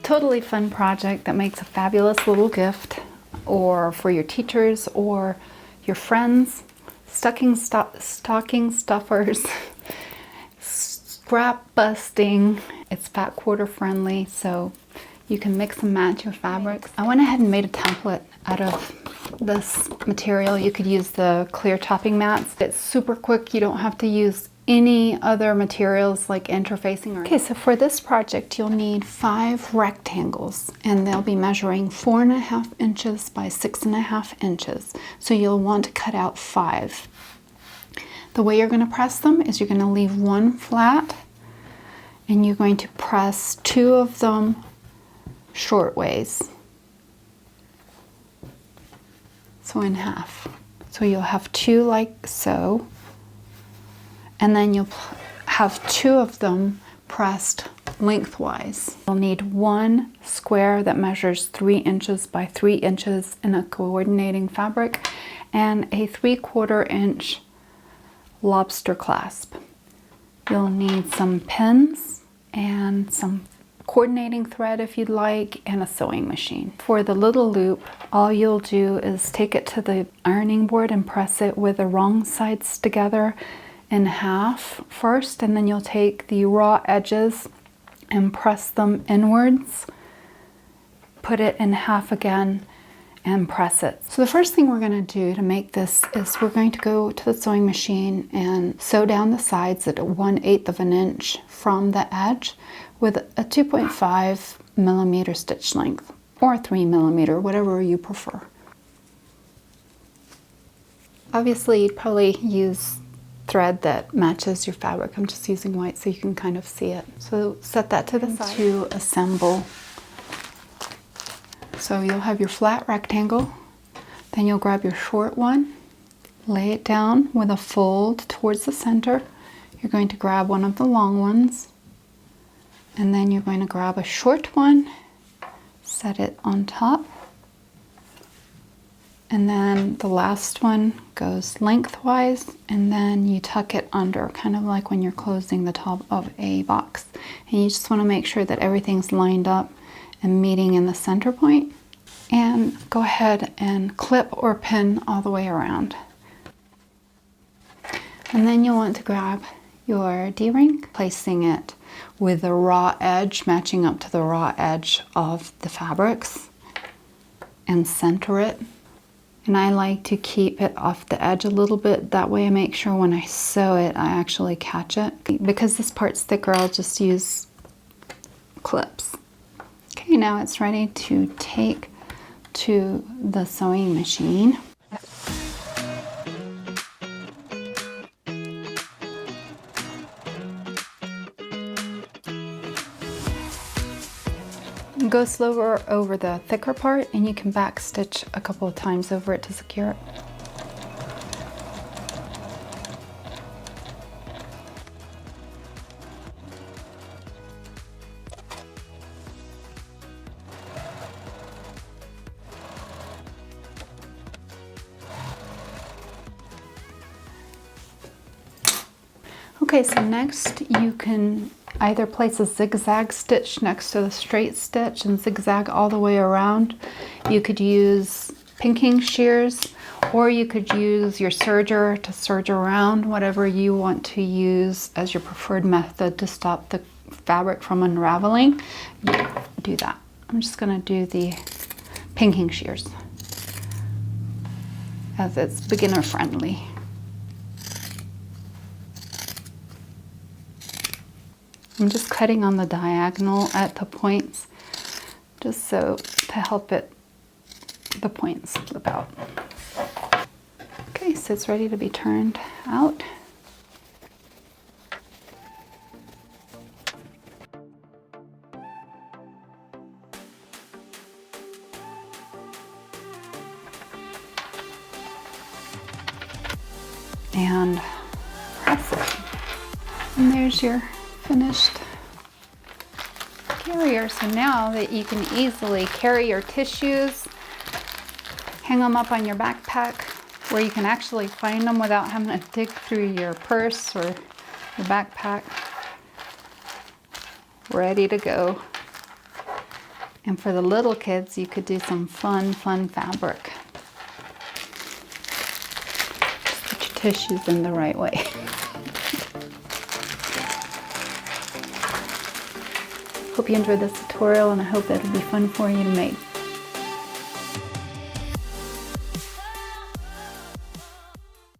Totally fun project that makes a fabulous little gift, or for your teachers or your friends. Stocking stuffers, scrap busting. It's fat quarter friendly, so you can mix and match your fabrics. I went ahead and made a template out of this material. You could use the clear topping mats. It's super quick. You don't have to use any other materials like interfacing. Okay, so for this project you'll need 5 rectangles, and they'll be measuring 4.5 inches by 6.5 inches. So you'll want to cut out 5. The way you're going to press them is you're going to leave one flat, and you're going to press 2 of them short ways, so in half. So you'll have 2 like so, and then you'll have 2 of them pressed lengthwise. You'll need 1 square that measures 3 inches by 3 inches in a coordinating fabric, and a 3/4 inch lobster clasp. You'll need some pins and some coordinating thread if you'd like, and a sewing machine. For the little loop, all you'll do is take it to the ironing board and press it with the wrong sides together in half first, and then you'll take the raw edges and press them inwards, put it in half again, and press it. So the first thing we're going to do to make this is we're going to go to the sewing machine and sew down the sides at 1/8 of an inch from the edge with a 2.5 millimeter stitch length, or 3 millimeter, whatever you prefer. Obviously you'd probably use thread that matches your fabric. I'm just using white so you can kind of see it. So set that to the side. To assemble. So you'll have your flat rectangle, then you'll grab your short one, lay it down with a fold towards the center. You're going to grab one of the long ones, and then you're going to grab a short one, set it on top, and then the last one goes lengthwise, and then you tuck it under, kind of like when you're closing the top of a box. And you just want to make sure that everything's lined up and meeting in the center point. And go ahead and clip or pin all the way around. And then you'll want to grab your D-ring, placing it with the raw edge matching up to the raw edge of the fabrics, and center it. And I like to keep it off the edge a little bit. That way I make sure when I sew it, I actually catch it. Because this part's thicker, I'll just use clips. Okay, now it's ready to take to the sewing machine. Go slower over the thicker part, and you can back stitch a couple of times over it to secure it. Okay, so next you can either place a zigzag stitch next to the straight stitch and zigzag all the way around. You could use pinking shears, or you could use your serger to serge around, whatever you want to use as your preferred method to stop the fabric from unraveling. Do that. I'm just going to do the pinking shears as it's beginner friendly. I'm just cutting on the diagonal at the points, just so to help the points slip out. Okay, so it's ready to be turned out. And press it. And there's your finished carrier. So now that you can easily carry your tissues, hang them up on your backpack where you can actually find them without having to dig through your purse or your backpack. Ready to go. And for the little kids, you could do some fun fabric. Just put your tissues in the right way. Hope you enjoyed this tutorial, and I hope it'll be fun for you to make.